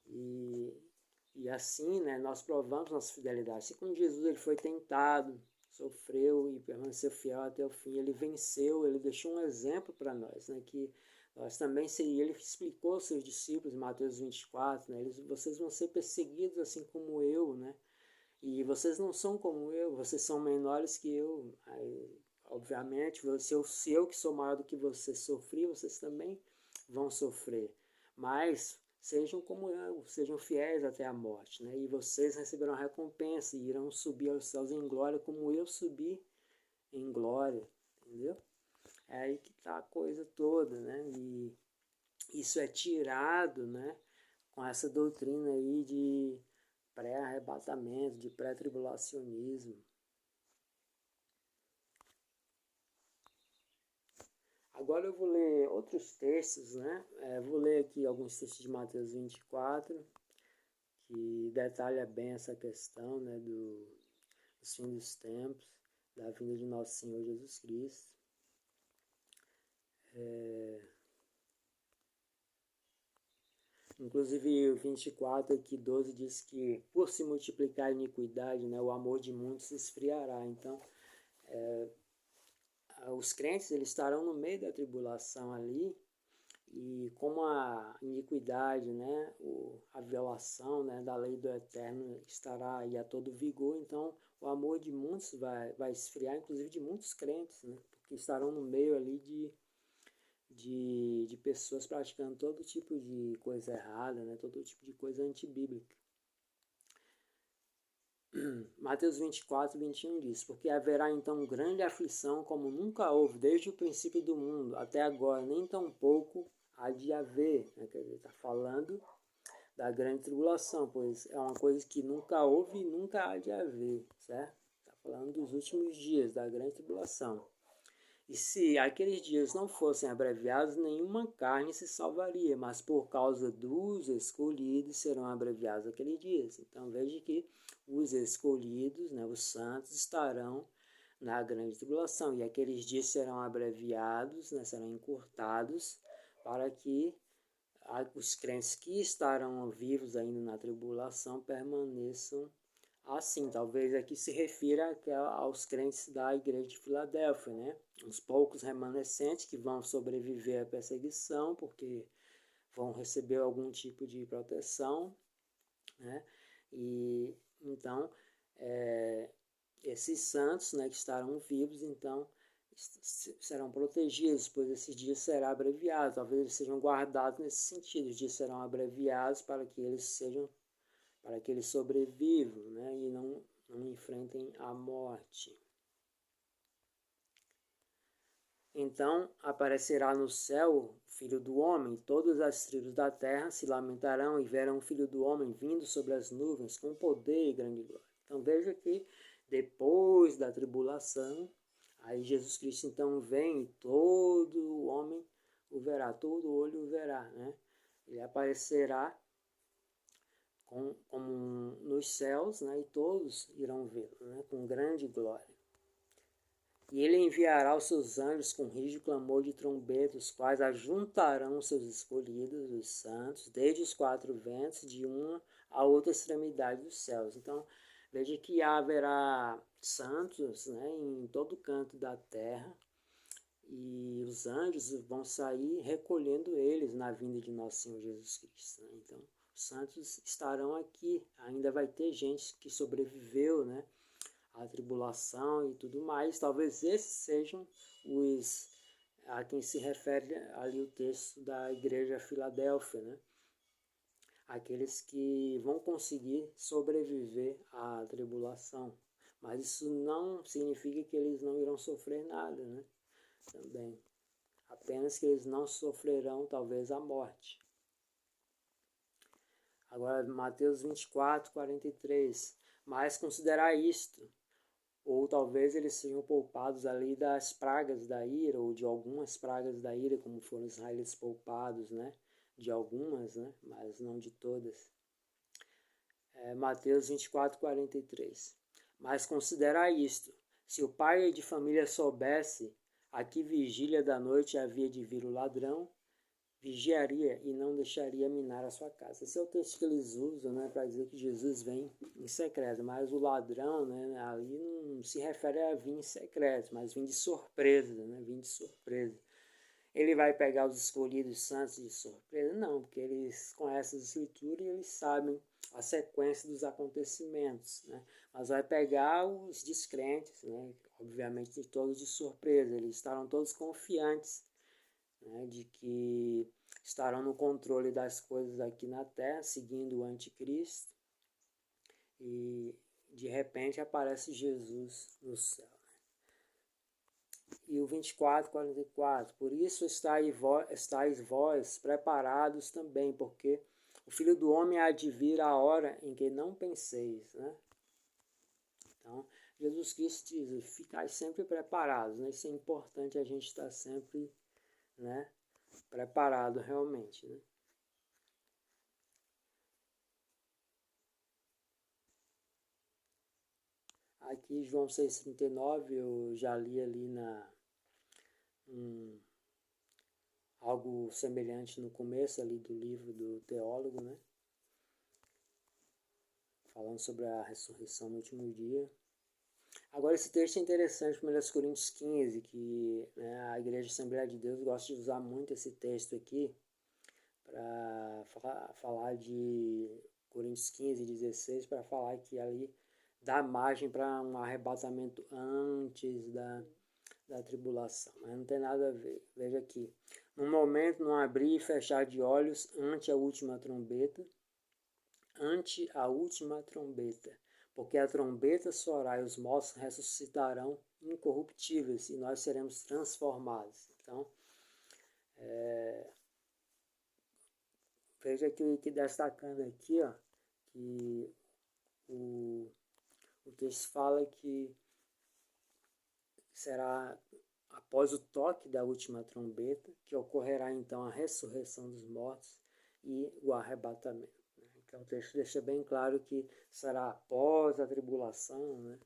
A: E assim, né, nós provamos nossa fidelidade. Assim como Jesus ele foi tentado, sofreu e permaneceu fiel até o fim, ele venceu, ele deixou um exemplo para nós, né, que nós também, ele explicou aos seus discípulos em Mateus 24, né, vocês vão ser perseguidos assim como eu, né, e vocês não são como eu, vocês são menores que eu. Aí, obviamente, se eu que sou maior do que vocês sofri, vocês também vão sofrer. Mas sejam como eu, sejam fiéis até a morte, né? E vocês receberão a recompensa e irão subir aos céus em glória como eu subi em glória, entendeu? É aí que está a coisa toda, né? E isso é tirado, né? Com essa doutrina aí de pré-arrebatamento, de pré-tribulacionismo. Agora eu vou ler outros textos, né? Vou ler aqui alguns textos de Mateus 24, que detalha bem essa questão, né, dos fins dos tempos, da vinda de nosso Senhor Jesus Cristo. Inclusive o 24 aqui, 12 diz que por se multiplicar a iniquidade, né, o amor de muitos se esfriará. Então, os crentes eles estarão no meio da tribulação ali, e como a iniquidade, né, a violação, né, da lei do eterno estará aí a todo vigor, então o amor de muitos vai esfriar, inclusive de muitos crentes, né, porque estarão no meio ali de pessoas praticando todo tipo de coisa errada, né, todo tipo de coisa antibíblica. Mateus 24, 21 diz, porque haverá então grande aflição como nunca houve desde o princípio do mundo até agora, nem tão pouco há de haver, né? Quer dizer, está falando da grande tribulação, pois é uma coisa que nunca houve e nunca há de haver, certo? Está falando dos últimos dias, da grande tribulação. E se aqueles dias não fossem abreviados, nenhuma carne se salvaria, mas por causa dos escolhidos serão abreviados aqueles dias. Então veja que os escolhidos, né, os santos, estarão na grande tribulação, e aqueles dias serão abreviados, né, serão encurtados, para que os crentes que estarão vivos ainda na tribulação permaneçam assim. Talvez aqui se refira aos crentes da igreja de Filadélfia, né? Uns poucos remanescentes que vão sobreviver à perseguição, porque vão receber algum tipo de proteção, né? E então esses santos, né, que estarão vivos, então serão protegidos, pois esses dias serão abreviados. Talvez eles sejam guardados nesse sentido. Os dias serão abreviados para que eles sobrevivam, né, e não enfrentem a morte. Então aparecerá no céu o Filho do Homem, todas as tribos da terra se lamentarão e verão o Filho do Homem vindo sobre as nuvens com poder e grande glória. Então veja que depois da tribulação, aí Jesus Cristo então vem e todo homem o verá, todo olho o verá, né? Ele aparecerá como nos céus, né? E todos irão vê-lo, né? Com grande glória. E ele enviará os seus anjos com rígido clamor de trombeta, os quais ajuntarão os seus escolhidos, os santos, desde os quatro ventos, de uma a outra extremidade dos céus. Então, veja que haverá santos, né, em todo canto da terra, e os anjos vão sair recolhendo eles na vinda de nosso Senhor Jesus Cristo, né? Então, os santos estarão aqui. Ainda vai ter gente que sobreviveu, né, a tribulação e tudo mais. Talvez esses sejam os a quem se refere ali o texto da igreja Filadélfia, né? Aqueles que vão conseguir sobreviver à tribulação. Mas isso não significa que eles não irão sofrer nada, né? Também. Apenas que eles não sofrerão, talvez, a morte. Agora, Mateus 24, 43. Mas considerai isto, ou talvez eles sejam poupados ali das pragas da ira, ou de algumas pragas da ira, como foram os israelitas poupados, né? De algumas, né? Mas não de todas. Mateus 24, 43. Mas considerai isto, se o pai de família soubesse a que vigília da noite havia de vir o ladrão, vigiaria e não deixaria minar a sua casa. Esse é o texto que eles usam, né, para dizer que Jesus vem em secreto, mas o ladrão, né, ali não se refere a vir em secreto, mas vir de surpresa, né, vir de surpresa. Ele vai pegar os escolhidos santos de surpresa? Não, porque eles conhecem as escrituras e eles sabem a sequência dos acontecimentos, né? Mas vai pegar os descrentes, né? Obviamente todos de surpresa, eles estarão todos confiantes, né? De que estarão no controle das coisas aqui na terra, seguindo o anticristo, e de repente aparece Jesus no céu. E o 24, 44, por isso estáis vós preparados também, porque o Filho do Homem há de vir a hora em que não penseis, né? Então, Jesus Cristo diz, ficai sempre preparados, né? Isso é importante, a gente estar sempre, né, preparado realmente, né? Aqui, João 6,39, eu já li ali algo semelhante no começo ali do livro do teólogo, né? Falando sobre a ressurreição no último dia. Agora, esse texto é interessante, 1 Coríntios 15, que, né, a Igreja Assembleia de Deus gosta de usar muito esse texto aqui para falar de Coríntios 15, 16, para falar que ali dá margem para um arrebatamento antes da tribulação. Mas não tem nada a ver. Veja aqui. No momento, não abrir e fechar de olhos ante a última trombeta, porque a trombeta soará e os mortos ressuscitarão incorruptíveis e nós seremos transformados. Então, veja que destacando aqui, ó, que o texto fala que será após o toque da última trombeta que ocorrerá então a ressurreição dos mortos e o arrebatamento. Então o texto deixa bem claro que será após a tribulação, né?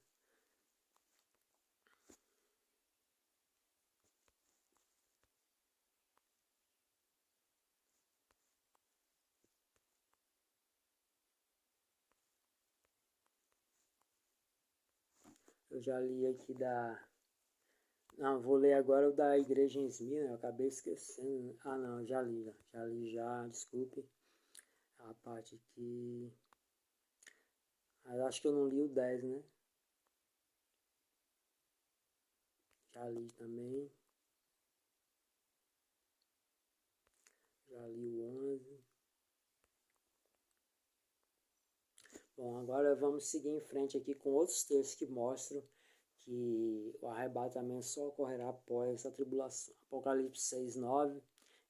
A: Eu já li aqui Não, vou ler agora o da igreja em Esmirna, eu acabei esquecendo. Ah, não, já li, desculpe. A parte que... Mas acho que eu não li o 10, né? Já li também. Já li o 11. Bom, agora vamos seguir em frente aqui com outros textos que mostram que o arrebatamento só ocorrerá após a tribulação. Apocalipse 6:9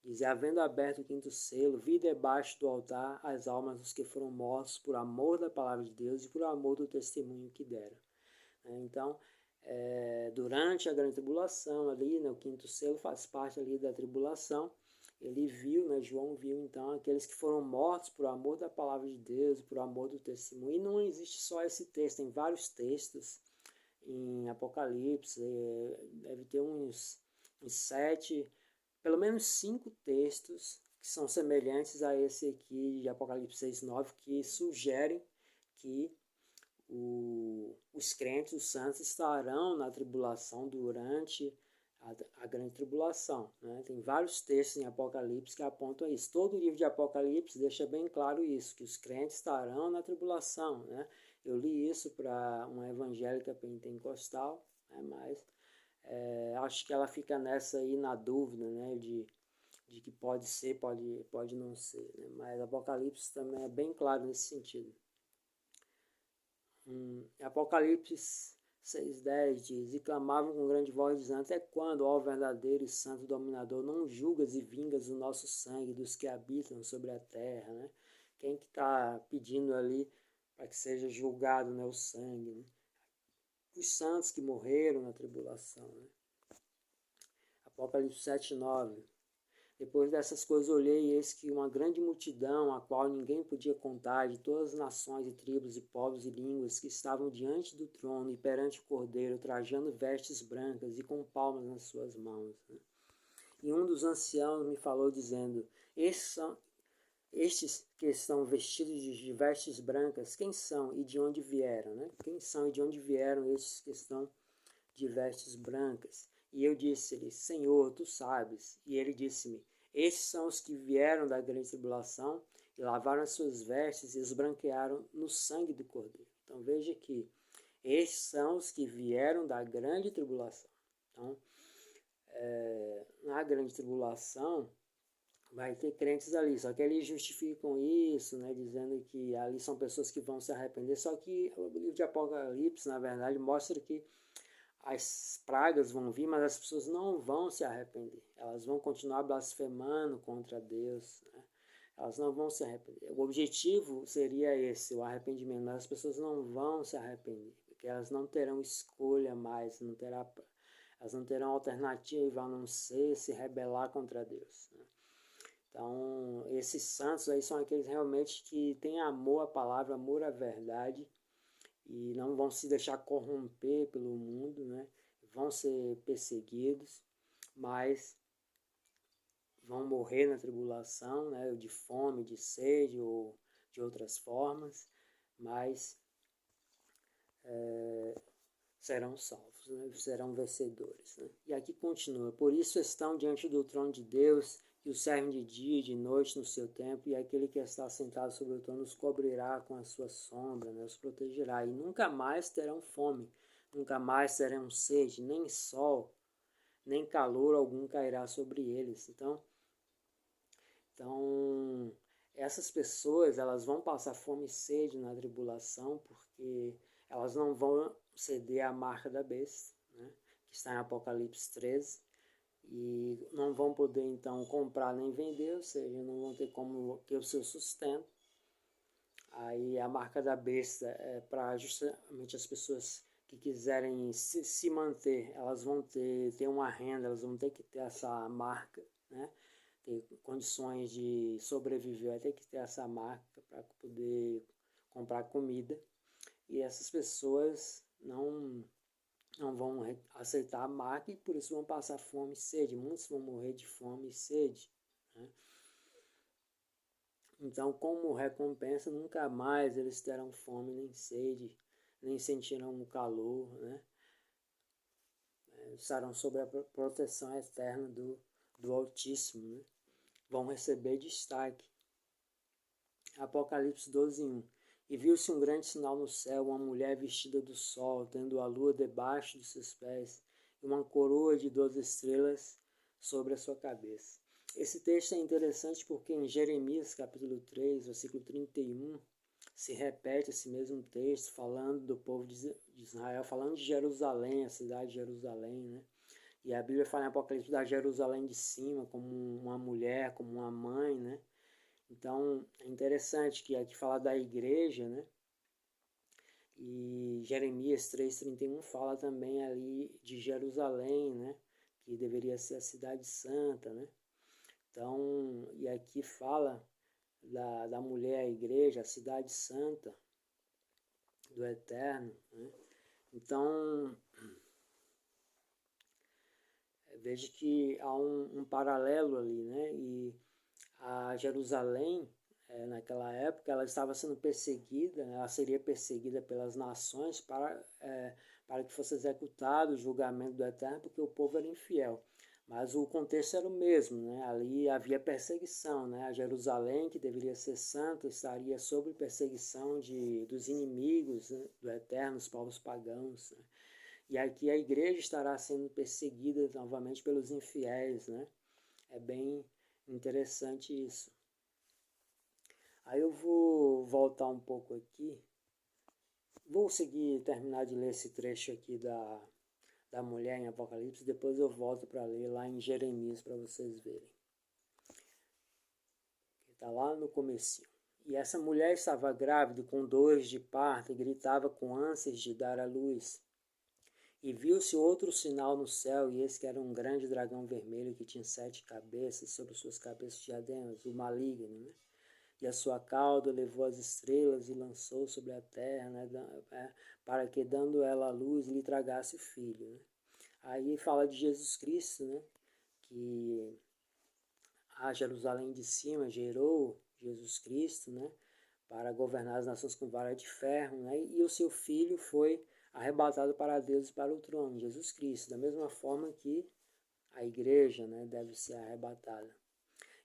A: diz, havendo aberto o quinto selo, vi debaixo do altar as almas dos que foram mortos por amor da palavra de Deus e por amor do testemunho que deram. Então, durante a grande tribulação ali, né, o quinto selo faz parte ali da tribulação, ele viu, né, João viu então aqueles que foram mortos por amor da palavra de Deus, por amor do testemunho. E não existe só esse texto, tem vários textos em Apocalipse, deve ter uns 7, pelo menos 5 textos que são semelhantes a esse aqui de Apocalipse 6:9, que sugerem que os crentes, os santos, estarão na tribulação durante a grande tribulação. Né? Tem vários textos em Apocalipse que apontam isso. Todo o livro de Apocalipse deixa bem claro isso, que os crentes estarão na tribulação. Né? Eu li isso para uma evangélica pentecostal, né? Mas Acho que ela fica nessa aí na dúvida, né, de que pode ser, pode não ser, né? Mas Apocalipse também é bem claro nesse sentido. Apocalipse 6:10 diz: E clamavam com grande voz, dizendo: Até quando, ó verdadeiro e santo dominador, não julgas e vingas o nosso sangue dos que habitam sobre a terra, né? Quem que está pedindo ali para que seja julgado, né, o sangue, né? Os santos que morreram na tribulação, né? Apocalipse 7:9. Depois dessas coisas olhei, e eis que uma grande multidão, a qual ninguém podia contar, de todas as nações e tribos e povos e línguas, que estavam diante do trono e perante o Cordeiro, trajando vestes brancas e com palmas nas suas mãos, né? E um dos anciãos me falou, dizendo: estes que estão vestidos de vestes brancas, quem são e de onde vieram, né? Quem são e de onde vieram estes que estão de vestes brancas? E eu disse-lhe: Senhor, tu sabes. E ele disse-me: Estes são os que vieram da grande tribulação e lavaram as suas vestes e esbranquearam no sangue do Cordeiro. Então veja que estes são os que vieram da grande tribulação. Então, na grande tribulação, vai ter crentes ali, só que eles justificam isso, né, dizendo que ali são pessoas que vão se arrepender, só que o livro de Apocalipse, na verdade, mostra que as pragas vão vir, mas as pessoas não vão se arrepender. Elas vão continuar blasfemando contra Deus, né? Elas não vão se arrepender. O objetivo seria esse, o arrependimento, mas as pessoas não vão se arrepender, porque elas não terão escolha mais, elas não terão alternativa a não ser se rebelar contra Deus, né? Então, esses santos aí são aqueles realmente que têm amor à palavra, amor à verdade, e não vão se deixar corromper pelo mundo, né? Vão ser perseguidos, mas vão morrer na tribulação, né? De fome, de sede ou de outras formas, mas serão salvos, né? Serão vencedores, né? E aqui continua: Por isso estão diante do trono de Deus, que o servem de dia e de noite no seu tempo, e aquele que está sentado sobre o trono os cobrirá com a sua sombra, né? Os protegerá, e nunca mais terão fome, nunca mais terão sede, nem sol, nem calor algum cairá sobre eles. Então essas pessoas, elas vão passar fome e sede na tribulação, porque elas não vão ceder à marca da besta, né? Que está em Apocalipse 13, e não vão poder então comprar nem vender, ou seja, não vão ter como ter o seu sustento. Aí a marca da besta é para justamente as pessoas que quiserem se manter, elas vão ter uma renda, elas vão ter que ter essa marca, né? Ter condições de sobreviver, vai ter que ter essa marca para poder comprar comida. E essas pessoas não vão aceitar a marca e por isso vão passar fome e sede. Muitos vão morrer de fome e sede, né? Então, como recompensa, nunca mais eles terão fome nem sede, nem sentirão o calor, né? Estarão sob a proteção eterna do Altíssimo, né? Vão receber destaque. Apocalipse 12:1. E viu-se um grande sinal no céu, uma mulher vestida do sol, tendo a lua debaixo de seus pés, e uma coroa de 12 estrelas sobre a sua cabeça. Esse texto é interessante porque em Jeremias capítulo 3, versículo 31, se repete esse mesmo texto, falando do povo de Israel, falando de Jerusalém, a cidade de Jerusalém, né? E a Bíblia fala em Apocalipse da Jerusalém de cima, como uma mulher, como uma mãe, né? Então, é interessante que aqui fala da igreja, né? E Jeremias 3:31 fala também ali de Jerusalém, né? Que deveria ser a cidade santa, né? Então, e aqui fala da mulher, a igreja, a cidade santa do Eterno, né? Então, veja que há um paralelo ali, né? E a Jerusalém, naquela época, ela estava sendo perseguida, né? Ela seria perseguida pelas nações para que fosse executado o julgamento do Eterno, porque o povo era infiel. Mas o contexto era o mesmo, né? Ali havia perseguição, né? A Jerusalém, que deveria ser santa, estaria sob perseguição dos inimigos, né? Do Eterno, os povos pagãos, né? E aqui a igreja estará sendo perseguida novamente pelos infiéis, né? É bem interessante isso. Aí eu vou voltar um pouco aqui. Vou terminar de ler esse trecho aqui da mulher em Apocalipse, depois eu volto para ler lá em Jeremias para vocês verem. Está lá no comecinho. E essa mulher estava grávida com dores de parto e gritava com ânsias de dar à luz. E viu-se outro sinal no céu, e esse que era um grande dragão vermelho que tinha 7 cabeças, sobre suas cabeças diademas, o maligno, né? E a sua cauda levou as estrelas e lançou sobre a terra, né? Para que, dando ela a luz, lhe tragasse o filho, né? Aí fala de Jesus Cristo, né? Que a Jerusalém de cima gerou Jesus Cristo, né? Para governar as nações com vara de ferro, né? E o seu filho foi arrebatado para Deus e para o trono, Jesus Cristo, da mesma forma que a igreja, né, deve ser arrebatada.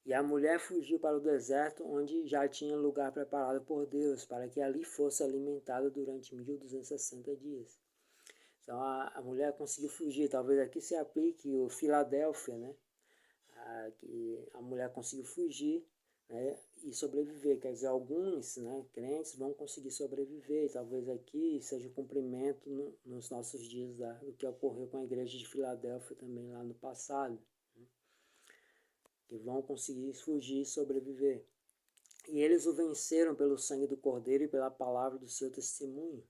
A: E a mulher fugiu para o deserto, onde já tinha lugar preparado por Deus, para que ali fosse alimentada durante 1260 dias. Então a mulher conseguiu fugir. Talvez aqui se aplique o Filadélfia, né? Que a mulher conseguiu fugir, né, e sobreviver. Quer dizer, alguns, né, crentes vão conseguir sobreviver. Talvez aqui seja o cumprimento nos nossos dias do que ocorreu com a igreja de Filadélfia também lá no passado, né, que vão conseguir fugir e sobreviver. E eles o venceram pelo sangue do Cordeiro e pela palavra do seu testemunho,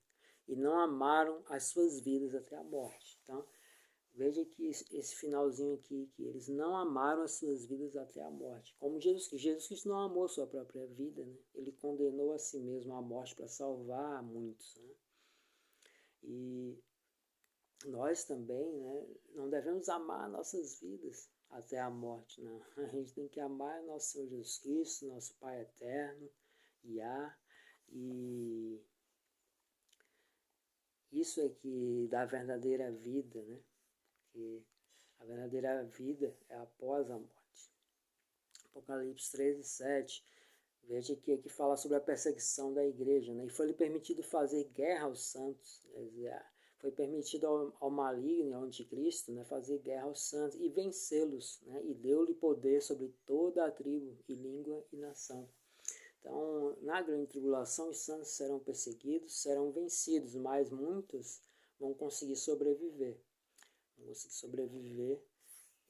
A: e não amaram as suas vidas até a morte. Então, veja que esse finalzinho aqui, que eles não amaram as suas vidas até a morte. Como Jesus Cristo. Jesus Cristo não amou a sua própria vida, né? Ele condenou a si mesmo à morte para salvar muitos, né? E nós também, né, não devemos amar nossas vidas até a morte, não. A gente tem que amar nosso Senhor Jesus Cristo, nosso Pai eterno, Iá, e isso é que dá a verdadeira vida, né? Que a verdadeira vida é após a morte. Apocalipse 13, 7. Veja que aqui fala sobre a perseguição da igreja, né? E foi-lhe permitido fazer guerra aos santos. Quer dizer, foi permitido ao maligno, ao anticristo, né, fazer guerra aos santos e vencê-los, né? E deu-lhe poder sobre toda a tribo e língua e nação. Então, na grande tribulação, os santos serão perseguidos, serão vencidos, mas muitos vão conseguir sobreviver.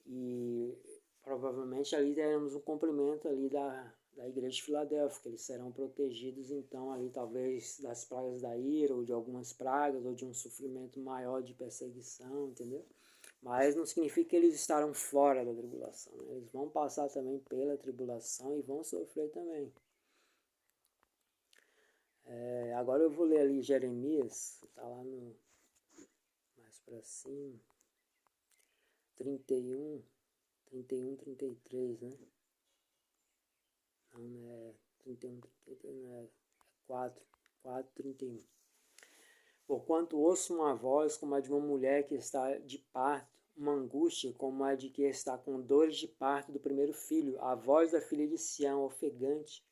A: E provavelmente ali teremos um cumprimento ali da igreja de Filadélfia, que eles serão protegidos então ali talvez das pragas da ira, ou de algumas pragas, ou de um sofrimento maior de perseguição, entendeu? Mas não significa que eles estarão fora da tribulação, né? Eles vão passar também pela tribulação e vão sofrer também. Agora eu vou ler ali Jeremias, está lá mais para cima, 31, 33, né? Não é 31, 33, não é 4, 31. Porquanto ouço uma voz como a de uma mulher que está de parto, uma angústia como a de que está com dores de parto do primeiro filho, a voz da filha de Sião, ofegante,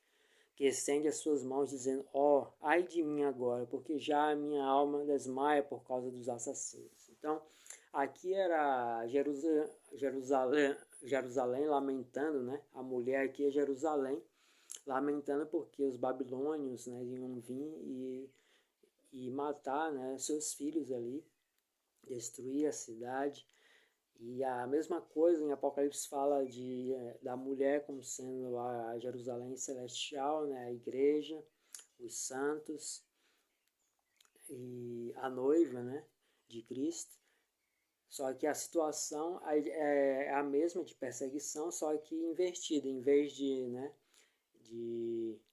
A: que estende as suas mãos, dizendo, ai de mim agora, porque já a minha alma desmaia por causa dos assassinos. Então, aqui era Jerusalém lamentando, né? A mulher aqui é Jerusalém, lamentando porque os babilônios, né, iam vir e matar, né, seus filhos ali, destruir a cidade. E a mesma coisa em Apocalipse fala da mulher como sendo a Jerusalém celestial, né, a igreja, os santos e a noiva, né, de Cristo. Só que a situação é a mesma de perseguição, só que invertida. Em vez de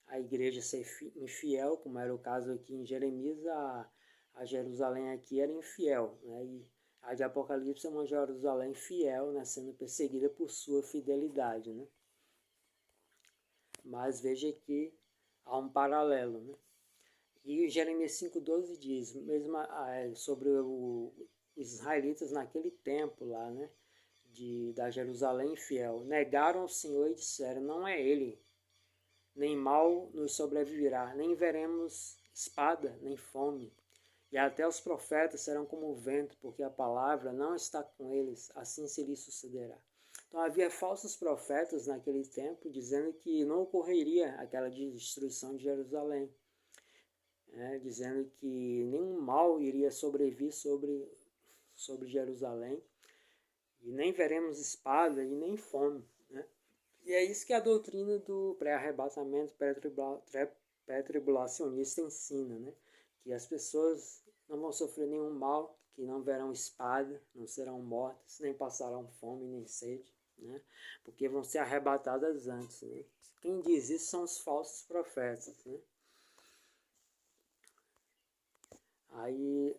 A: a igreja ser infiel, como era o caso aqui em Jeremias, a Jerusalém aqui era infiel, né? E a de Apocalipse é uma Jerusalém fiel, né, sendo perseguida por sua fidelidade, né? Mas veja que há um paralelo, né? E Jeremias 5,12 diz, mesmo sobre os israelitas naquele tempo lá, né, da Jerusalém fiel, negaram ao Senhor e disseram, não é ele, nem mal nos sobreviverá, nem veremos espada, nem fome. E até os profetas serão como o vento, porque a palavra não está com eles, assim se lhes sucederá. Então havia falsos profetas naquele tempo, dizendo que não ocorreria aquela destruição de Jerusalém, dizendo que nenhum mal iria sobrevir sobre Jerusalém, e nem veremos espada e nem fome. Né? E é isso que a doutrina do pré-arrebatamento pré-tribulacionista ensina, né? Que as pessoas não vão sofrer nenhum mal, que não verão espada, não serão mortas, nem passarão fome nem sede, né? Porque vão ser arrebatadas antes. Né? Quem diz isso são os falsos profetas. Né? Aí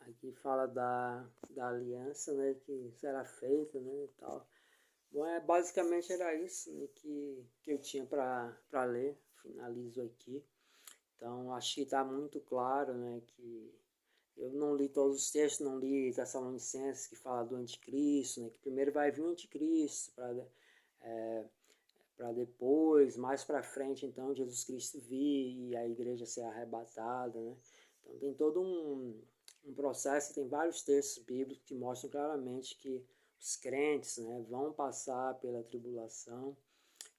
A: aqui fala da aliança, né, que será feita, né, e tal. Bom, basicamente era isso, né, que eu tinha para ler. Finalizo aqui. Então, acho que está muito claro, né, que eu não li todos os textos, não li Tessalonicenses, que fala do anticristo, né, que primeiro vai vir o anticristo, para depois, mais para frente, então, Jesus Cristo vir e a igreja ser arrebatada, né. Então, tem todo um processo, tem vários textos bíblicos que mostram claramente que os crentes, né, vão passar pela tribulação.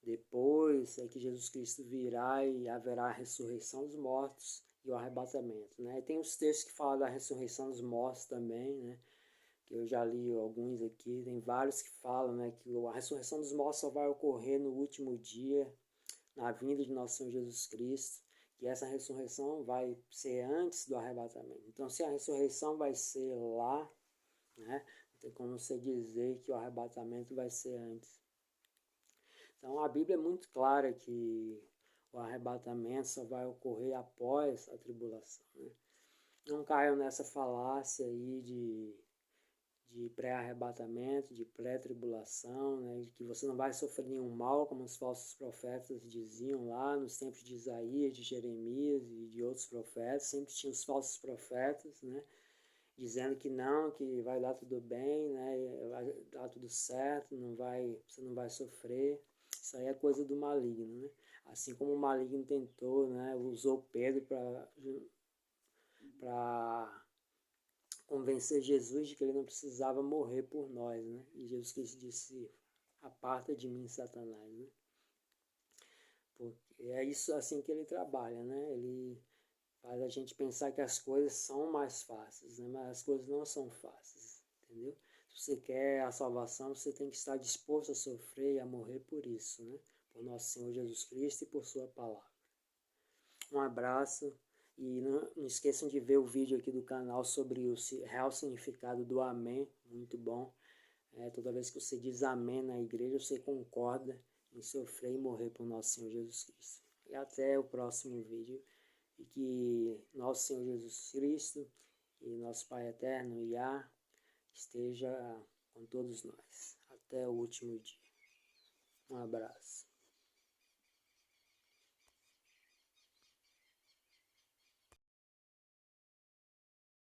A: Depois é que Jesus Cristo virá e haverá a ressurreição dos mortos e o arrebatamento. Né? E tem os textos que falam da ressurreição dos mortos também, né? Que eu já li alguns aqui. Tem vários que falam, né, que a ressurreição dos mortos só vai ocorrer no último dia, na vinda de nosso Senhor Jesus Cristo. E essa ressurreição vai ser antes do arrebatamento. Então, se a ressurreição vai ser lá, né, não tem como você dizer que o arrebatamento vai ser antes. Então a Bíblia é muito clara que o arrebatamento só vai ocorrer após a tribulação. Né? Não caiam nessa falácia aí de pré-arrebatamento, de pré-tribulação, né? De que você não vai sofrer nenhum mal, como os falsos profetas diziam lá nos tempos de Isaías, de Jeremias e de outros profetas. Sempre tinha os falsos profetas, né? Dizendo que não, que vai dar tudo bem, né? Vai dar tudo certo, você não vai sofrer. Isso aí é coisa do maligno, né? Assim como o maligno tentou, né? Usou Pedro para convencer Jesus de que ele não precisava morrer por nós, né? E Jesus Cristo disse: aparta de mim, Satanás, né? Porque é isso assim que ele trabalha, né? Ele faz a gente pensar que as coisas são mais fáceis, né? Mas as coisas não são fáceis, entendeu? Se você quer a salvação, você tem que estar disposto a sofrer e a morrer por isso, né? Por nosso Senhor Jesus Cristo e por sua palavra. Um abraço e não esqueçam de ver o vídeo aqui do canal sobre o real significado do amém, muito bom. Toda vez que você diz amém na igreja, você concorda em sofrer e morrer por nosso Senhor Jesus Cristo. E até o próximo vídeo. E que nosso Senhor Jesus Cristo e nosso Pai Eterno, Iá, esteja com todos nós. Até o último dia. Um abraço.